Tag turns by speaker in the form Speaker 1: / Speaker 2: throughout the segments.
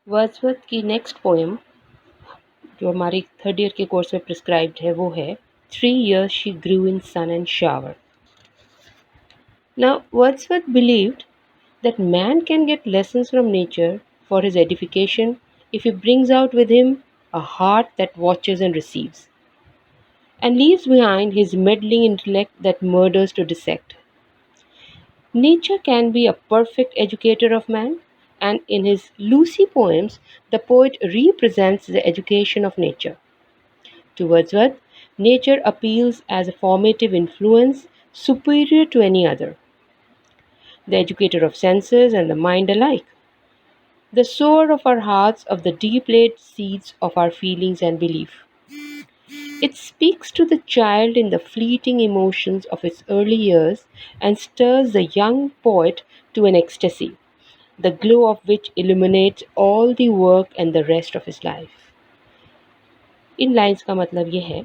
Speaker 1: Wordsworth की next poem जो हमारे थर्ड ईयर के कोर्स में प्रिस्क्राइब्ड है वो है 3 years she grew in sun and shower. Now, Wordsworth believed that man can get lessons from nature for his edification if he brings out with him a heart that watches and receives, and leaves behind his meddling intellect that murders to dissect. Nature can be a perfect educator of man, and in his Lucy poems, the poet represents the education of nature. To Wordsworth, nature appeals as a formative influence superior to any other, the educator of senses and the mind alike, the sower of our hearts of the deep laid seeds of our feelings and belief. It speaks to the child in the fleeting emotions of its early years and stirs the young poet to an ecstasy, the glow of which illuminates all the work and the rest of his life. In lines का मतलब ये है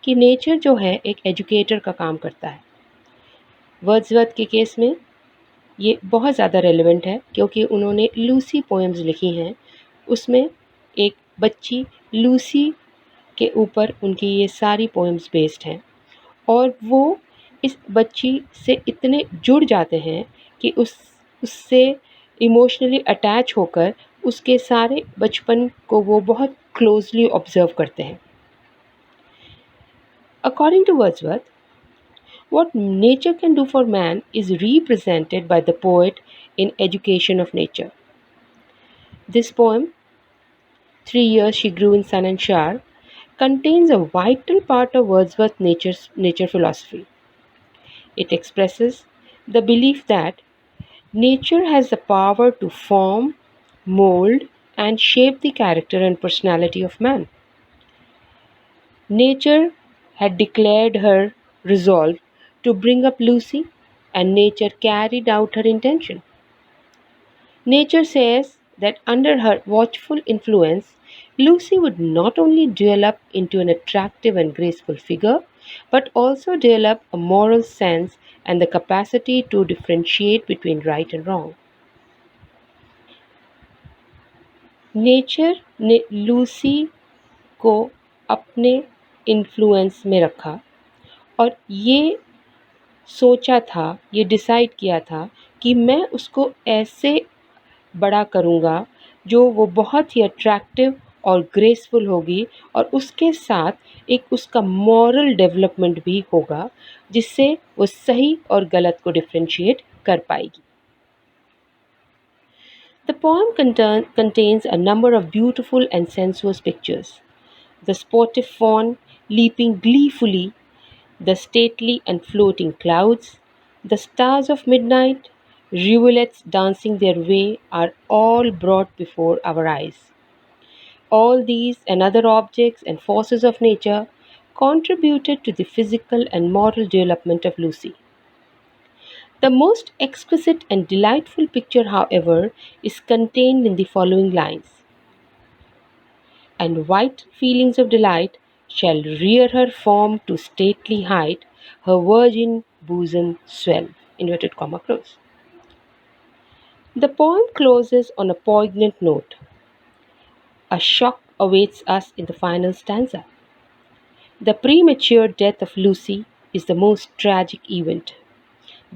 Speaker 1: कि nature जो है एक educator का काम करता है। वर्ड्सवर्थ के केस में ये बहुत ज़्यादा रेलेवेंट है क्योंकि उन्होंने लूसी पोएम्स लिखी हैं। उसमें एक बच्ची लूसी के ऊपर उनकी ये सारी पोएम्स बेस्ड हैं और वो इस बच्ची से इतने जुड़ जाते हैं कि उससे इमोशनली अटैच होकर उसके सारे बचपन को वो बहुत क्लोजली ऑब्जर्व करते हैं। According to Wordsworth, what nature can do for man is represented by the poet in Education of Nature. This poem, 3 years she grew in sun and shower, contains a vital part of Wordsworth's nature philosophy. It expresses the belief that nature has the power to form, mold, and shape the character and personality of man. Nature had declared her resolve to bring up Lucy, and nature carried out her intention. Nature says that under her watchful influence, Lucy would not only develop into an attractive and graceful figure, but also develop a moral sense and the capacity to differentiate between right and wrong. Nature ने Lucy को अपने influence में रखा और ये सोचा था, ये डिसाइड किया था कि मैं उसको ऐसे बड़ा करूँगा जो वो बहुत ही अट्रैक्टिव और ग्रेसफुल होगी और उसके साथ एक उसका मॉरल डेवलपमेंट भी होगा जिससे वो सही और गलत को डिफरेंशिएट कर पाएगी। The poem contains a number of beautiful and sensuous pictures. The sportive fawn leaping gleefully, the stately and floating clouds, the stars of midnight, rivulets dancing their way are all brought before our eyes. All these and other objects and forces of nature contributed to the physical and moral development of Lucy. The most exquisite and delightful picture, however, is contained in the following lines: and white feelings of delight shall rear her form to stately height, her virgin bosom swell. Inverted comma close. The poem closes on a poignant note. A shock awaits us in the final stanza. The premature death of Lucy is the most tragic event.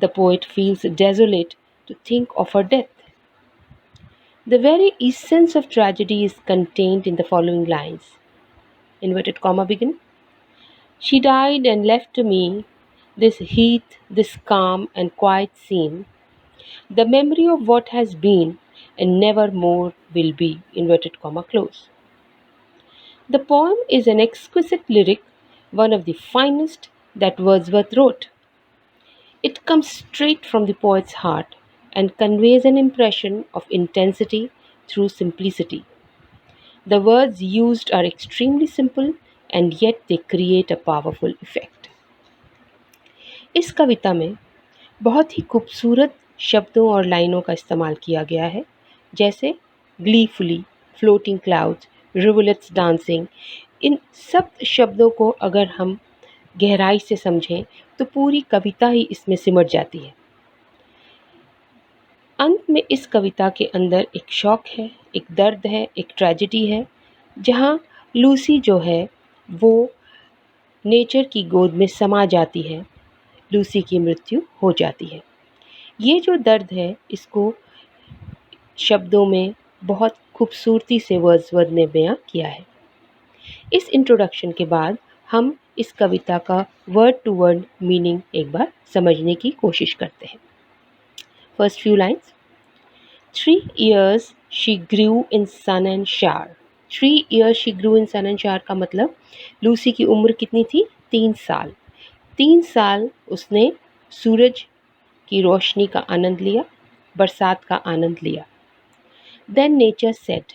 Speaker 1: The poet feels desolate to think of her death. The very essence of tragedy is contained in the following lines. Inverted comma begin. She died and left to me this heath, this calm and quiet scene, the memory of what has been and never more will be. Inverted comma close. The poem is an exquisite lyric, one of the finest that Wordsworth wrote. It comes straight from the poet's heart and conveys an impression of intensity through simplicity. The words used are extremely simple and yet they create a powerful effect. इस कविता में बहुत ही खूबसूरत शब्दों और लाइनों का इस्तेमाल किया गया है, जैसे gleefully, floating clouds, rivulets dancing। इन सब शब्दों को अगर हम गहराई से समझें तो पूरी कविता ही इसमें सिमट जाती है। अंत में इस कविता के अंदर एक शौक है, एक दर्द है, एक ट्रेजेडी है, जहाँ लूसी जो है वो नेचर की गोद में समा जाती है, लूसी की मृत्यु हो जाती है। ये जो दर्द है इसको शब्दों में बहुत खूबसूरती से वर्ड्सवर्थ ने बयां किया है। इस इंट्रोडक्शन के बाद हम इस कविता का वर्ड टू वर्ड मीनिंग एक बार समझने की कोशिश करते हैं। First few lines. 3 years she grew in sun and shower. 3 years she grew in sun and shower का मतलब लूसी की उम्र कितनी थी? 3 साल। 3 साल उसने सूरज की रोशनी का आनंद लिया, बरसात का आनंद लिया। Then nature said,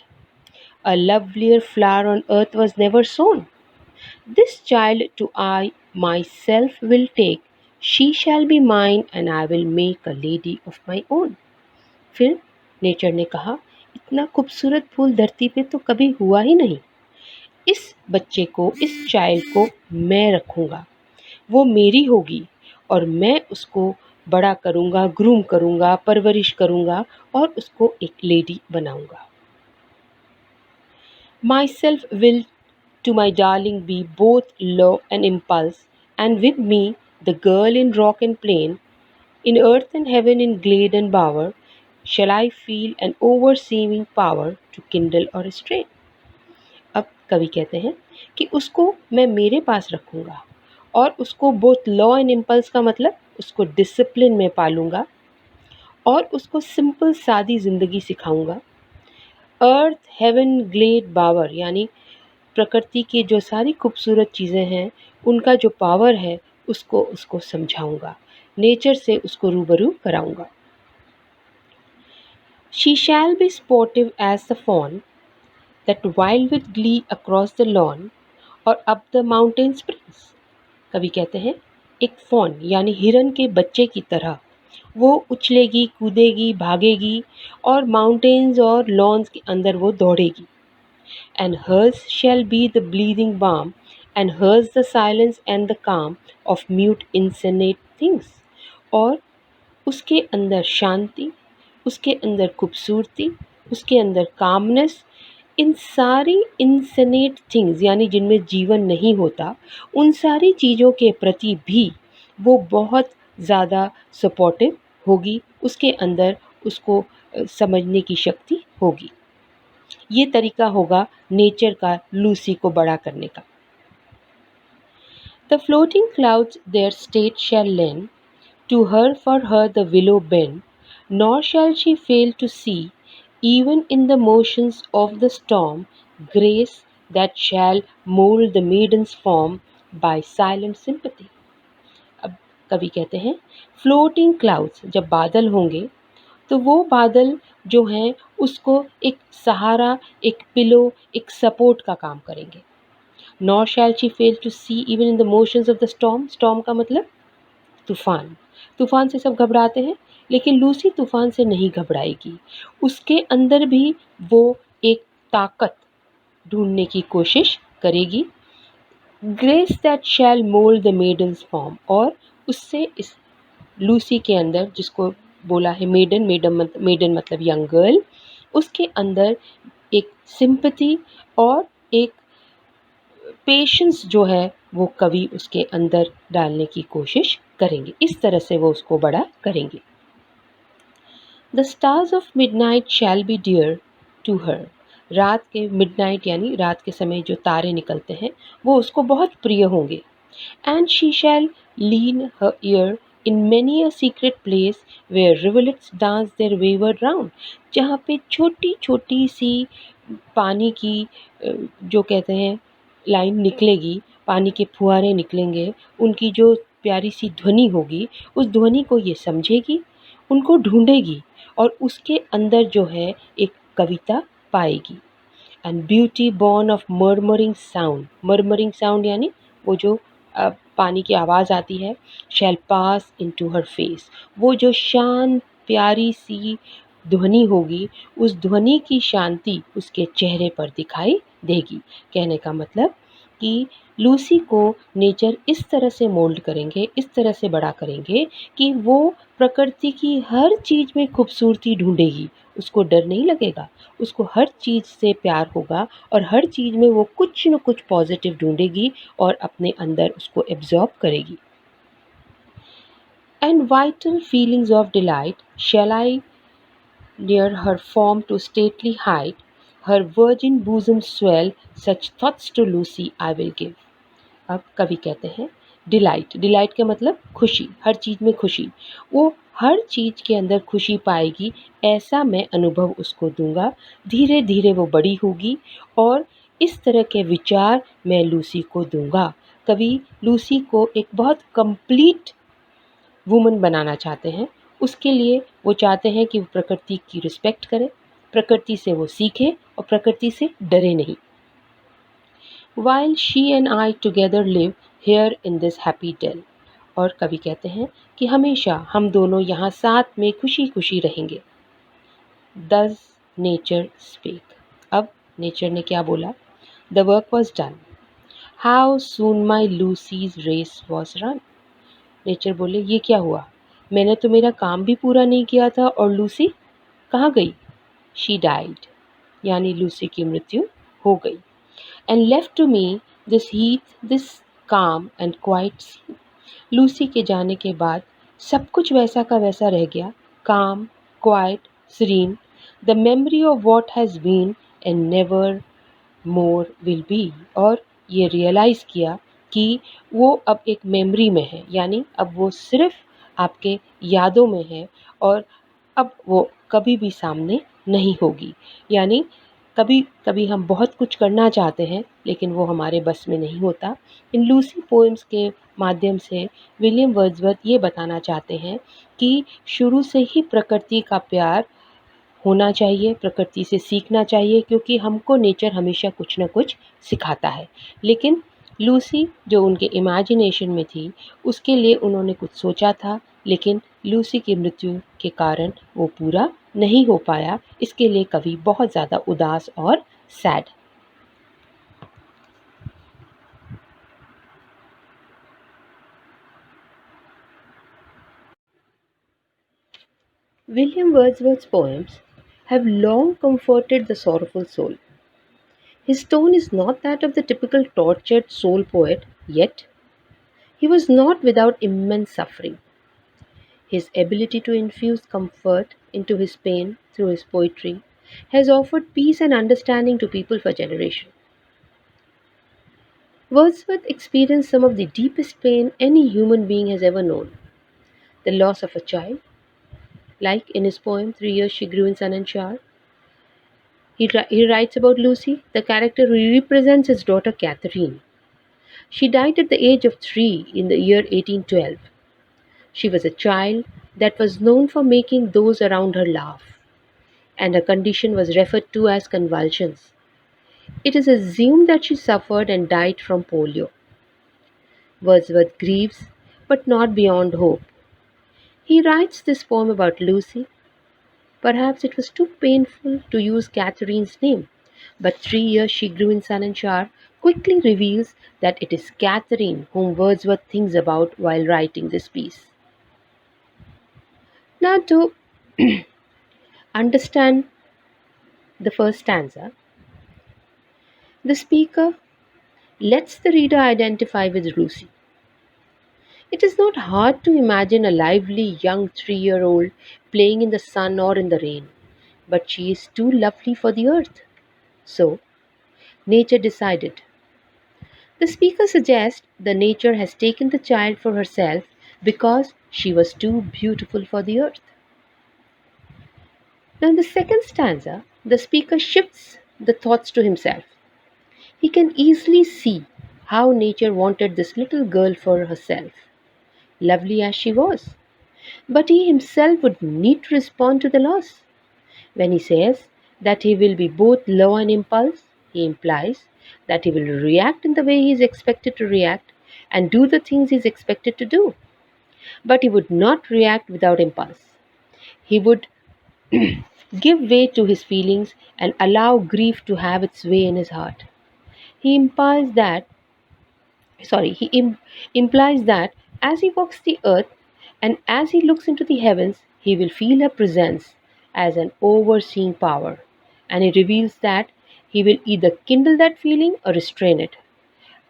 Speaker 1: a lovelier flower on earth was never sown. This child to I myself will take. She shall be mine and I will make a lady of my own. फिर nature ने कहा, इतना खूबसूरत फूल धरती पे तो कभी हुआ ही नहीं। इस बच्चे को, इस चाइल्ड को मैं रखूँगा, वो मेरी होगी और मैं उसको बड़ा करूँगा, ग्रूम करूँगा, परवरिश करूँगा और उसको एक लेडी बनाऊँगा। Myself will to my darling be both law and impulse, and with me the girl in rock and plain, in earth and heaven, in glade and bower, shall I feel an overseeing power to kindle or restrain. अब कवि कहते हैं कि उसको मैं मेरे पास रखूँगा और उसको बोथ लॉ एंड इम्पल्स का मतलब उसको डिसिप्लिन में पालूँगा और उसको सिंपल सादी ज़िंदगी सिखाऊँगा। अर्थ, हेवन, ग्लेड, बावर यानी प्रकृति की जो सारी खूबसूरत चीज़ें हैं उनका जो पावर है उसको उसको समझाऊँगा, नेचर से उसको रूबरू कराऊँगा। She shall be sportive as the fawn that wild with glee across the lawn or up the mountain springs. कवि कहते हैं एक फॉन यानी हिरन के बच्चे की तरह वो उछलेगी, कूदेगी, भागेगी और माउंटेन्स और लॉन्स के अंदर वो दौड़ेगी। And hers shall be the breathing balm, and hers the silence and the calm of mute insensate things. और उसके अंदर शांति, उसके अंदर खूबसूरती, उसके अंदर कामनेस, इन सारी इंसनेट थिंग्स यानी जिनमें जीवन नहीं होता, उन सारी चीज़ों के प्रति भी वो बहुत ज़्यादा सपोर्टिव होगी, उसके अंदर उसको समझने की शक्ति होगी। ये तरीका होगा नेचर का लूसी को बड़ा करने का। The floating clouds their state shall lend, to her for her the willow bend, nor shall she fail to see, even in the motions of the storm, grace that shall mold the maiden's form by silent sympathy. अब कवि कहते हैं floating clouds, जब बादल होंगे तो वो बादल जो हैं उसको एक सहारा, एक पिलो, एक सपोर्ट का काम करेंगे। Nor shall she fail to see even in the motions of the storm. Storm का मतलब तूफान। तूफान से सब घबराते हैं लेकिन लूसी तूफान से नहीं घबराएगी। उसके अंदर भी वो एक ताकत ढूंढने की कोशिश करेगी। Grace that shell mould the maidens form, और उससे इस लूसी के अंदर, जिसको बोला है मेडन, मेडन मतलब यंग गर्ल, उसके अंदर एक सिंपैथी और एक पेशेंस जो है वो कवि उसके अंदर डालने की कोशिश करेंगे। इस तरह से वो उसको बड़ा करेंगे। The stars of midnight shall be dear to her. रात के मिडनाइट यानी रात के समय जो तारे निकलते हैं वो उसको बहुत प्रिय होंगे। And she shall lean her ear in many a secret place where rivulets dance their wayward round, जहाँ पे छोटी छोटी सी पानी की जो कहते हैं लाइन निकलेगी, पानी के फुहारे निकलेंगे, उनकी जो प्यारी सी ध्वनि होगी, उस ध्वनि को ये समझेगी, उनको ढूंढेगी और उसके अंदर जो है एक कविता पाएगी। And beauty born of murmuring sound, murmuring sound यानी वो जो पानी की आवाज़ आती है, शैल पास इन टू हर फेस, वो जो शांत प्यारी सी ध्वनि होगी, उस ध्वनि की शांति उसके चेहरे पर दिखाई देगी। कहने का मतलब कि लूसी को नेचर इस तरह से मोल्ड करेंगे, इस तरह से बड़ा करेंगे कि वो प्रकृति की हर चीज़ में खूबसूरती ढूंढेगी। उसको डर नहीं लगेगा, उसको हर चीज़ से प्यार होगा और हर चीज़ में वो कुछ न कुछ पॉजिटिव ढूंढेगी और अपने अंदर उसको एब्जॉर्ब करेगी। And vital feelings of delight shall I near her form to stately height, her virgin bosom swell, such thoughts to Lucy I will give. अब कवि कहते हैं डिलाइट, डिलाइट का मतलब खुशी, हर चीज़ में खुशी, वो हर चीज़ के अंदर खुशी पाएगी, ऐसा मैं अनुभव उसको दूंगा। धीरे धीरे वो बड़ी होगी और इस तरह के विचार मैं लूसी को दूंगा। कवि लूसी को एक बहुत कंप्लीट वुमन बनाना चाहते हैं। उसके लिए वो चाहते हैं कि वो प्रकृति की रिस्पेक्ट करे, प्रकृति से वो सीखे और प्रकृति से डरे नहीं। While she and I together live here in this happy dell, और कवि कहते हैं कि हमेशा हम दोनों यहाँ साथ में खुशी खुशी रहेंगे। Thus nature spake. अब नेचर ने क्या बोला? The work was done. How soon my Lucy's race was run. Nature बोले ये क्या हुआ, मैंने तो मेरा काम भी पूरा नहीं किया था और लूसी कहाँ गई? शी डाइड, यानी लूसी की मृत्यु हो गई। And left to me this heath, this calm and quiet scene. Lucy के जाने के बाद सब कुछ वैसा का वैसा रह गया, calm, quiet, serene, the memory of what has been and never more will be. और ये रियलाइज़ किया कि वो अब एक मेमोरी में है, यानी अब वो सिर्फ आपके यादों में है और अब वो कभी भी सामने नहीं होगी। यानी कभी कभी हम बहुत कुछ करना चाहते हैं लेकिन वो हमारे बस में नहीं होता। इन लूसी पोएम्स के माध्यम से विलियम वर्ड्सवर्थ ये बताना चाहते हैं कि शुरू से ही प्रकृति का प्यार होना चाहिए, प्रकृति से सीखना चाहिए, क्योंकि हमको नेचर हमेशा कुछ ना कुछ सिखाता है। लेकिन लूसी जो उनके इमेजिनेशन में थी उसके लिए उन्होंने कुछ सोचा था, लेकिन लूसी की मृत्यु के कारण वो पूरा नहीं हो पाया। इसके लिए कवि बहुत ज़्यादा उदास और sad. William Wordsworth's poems have long comforted the sorrowful soul. His tone is not that of the typical tortured soul poet, yet he was not without immense suffering. His ability to infuse comfort into his pain through his poetry has offered peace and understanding to people for generations. Wordsworth experienced some of the deepest pain any human being has ever known: the loss of a child. Like in his poem 3 Years She Grew in Sun and Shower, he writes about Lucy, the character who represents his daughter Catherine. She died at the age of 3 in the year 1812. She was a child that was known for making those around her laugh, and her condition was referred to as convulsions. It is assumed that she suffered and died from polio. Wordsworth grieves, but not beyond hope. He writes this poem about Lucy. Perhaps it was too painful to use Catherine's name, but 3 years she grew in sun and shower quickly reveals that it is Catherine whom Wordsworth thinks about while writing this piece. Now, to understand the first stanza, the speaker lets the reader identify with Lucy. It is not hard to imagine a lively young 3-year-old playing in the sun or in the rain, but she is too lovely for the earth. So, nature decided. The speaker suggests the nature has taken the child for herself because she was too beautiful for the earth. Now, in the second stanza, the speaker shifts the thoughts to himself. He can easily see how nature wanted this little girl for herself, lovely as she was. But he himself would need to respond to the loss. When he says that he will be both law and impulse, he implies that he will react in the way he is expected to react and do the things he is expected to do. But he would not react without impulse. He would give way to his feelings and allow grief to have its way in his heart. He implies that implies that as he walks the earth and as he looks into the heavens, he will feel her presence as an overseeing power, and he reveals that he will either kindle that feeling or restrain it,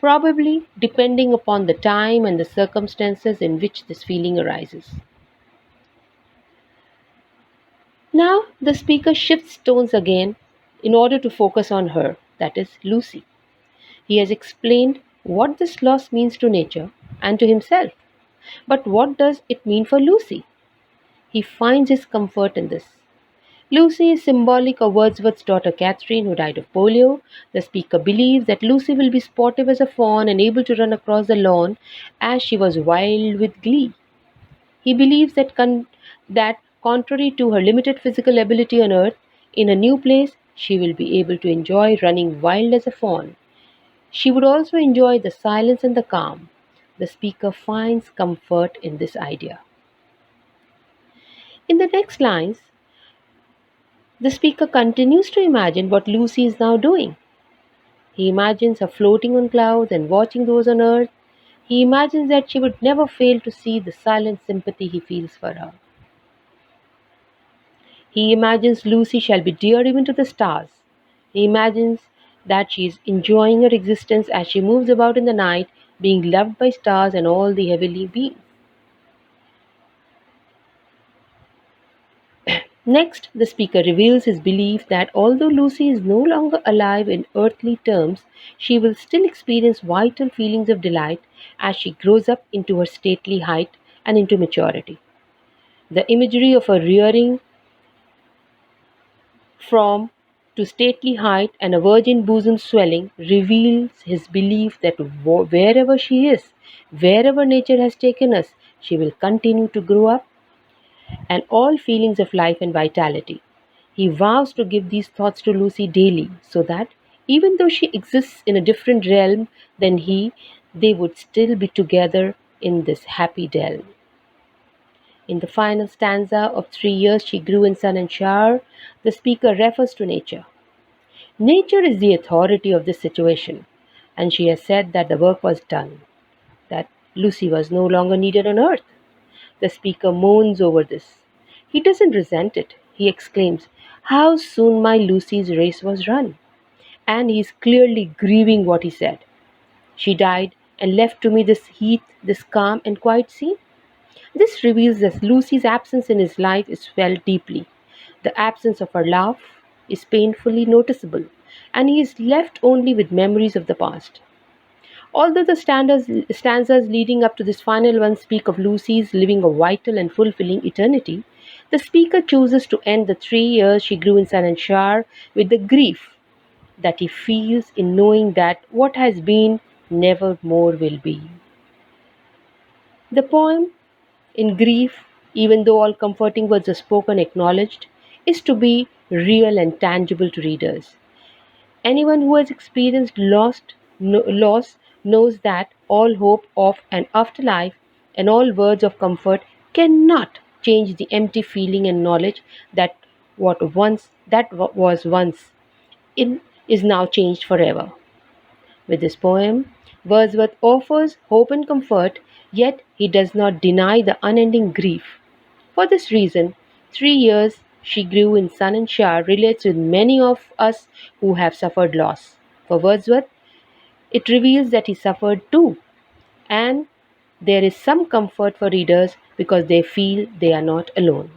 Speaker 1: probably depending upon the time and the circumstances in which this feeling arises. Now, the speaker shifts tones again in order to focus on her, that is, Lucy. He has explained what this loss means to nature and to himself. But what does it mean for Lucy? He finds his comfort in this. Lucy is symbolic of Wordsworth's daughter Catherine, who died of polio. The speaker believes that Lucy will be sportive as a fawn and able to run across the lawn as she was wild with glee. He believes that, contrary to her limited physical ability on earth, in a new place she will be able to enjoy running wild as a fawn. She would also enjoy the silence and the calm. The speaker finds comfort in this idea. In the next lines, the speaker continues to imagine what Lucy is now doing. He imagines her floating on clouds and watching those on earth. He imagines that she would never fail to see the silent sympathy he feels for her. He imagines Lucy shall be dear even to the stars. He imagines that she is enjoying her existence as she moves about in the night, being loved by stars and all the heavenly beings. Next, the speaker reveals his belief that although Lucy is no longer alive in earthly terms, she will still experience vital feelings of delight as she grows up into her stately height and into maturity. The imagery of her rearing from to stately height and a virgin bosom swelling reveals his belief that wherever she is, wherever nature has taken us, she will continue to grow up and all feelings of life and vitality. He vows to give these thoughts to Lucy daily so that, even though she exists in a different realm than he, they would still be together in this happy dell. In the final stanza of 3 years she grew in sun and shower, the speaker refers to nature. Nature is the authority of this situation, and she has said that the work was done, that Lucy was no longer needed on earth. The speaker moans over this. He doesn't resent it. He exclaims, "How soon my Lucy's race was run!" And he is clearly grieving what he said. She died and left to me this heath, this calm and quiet scene. This reveals that Lucy's absence in his life is felt deeply. The absence of her laugh is painfully noticeable, and he is left only with memories of the past. Although the stanzas leading up to this final one speak of Lucy's living a vital and fulfilling eternity, the speaker chooses to end the 3 years she grew in sun and shower with the grief that he feels in knowing that what has been never more will be. The poem, in grief, even though all comforting words are spoken acknowledged, is to be real and tangible to readers. Anyone who has experienced loss knows that all hope of an afterlife and all words of comfort cannot change the empty feeling and knowledge that what was once in is now changed forever. With this poem, Wordsworth offers hope and comfort, yet he does not deny the unending grief. For this reason, 3 years she grew in sun and shower relates with many of us who have suffered loss. For Wordsworth, it reveals that he suffered too, and there is some comfort for readers because they feel they are not alone.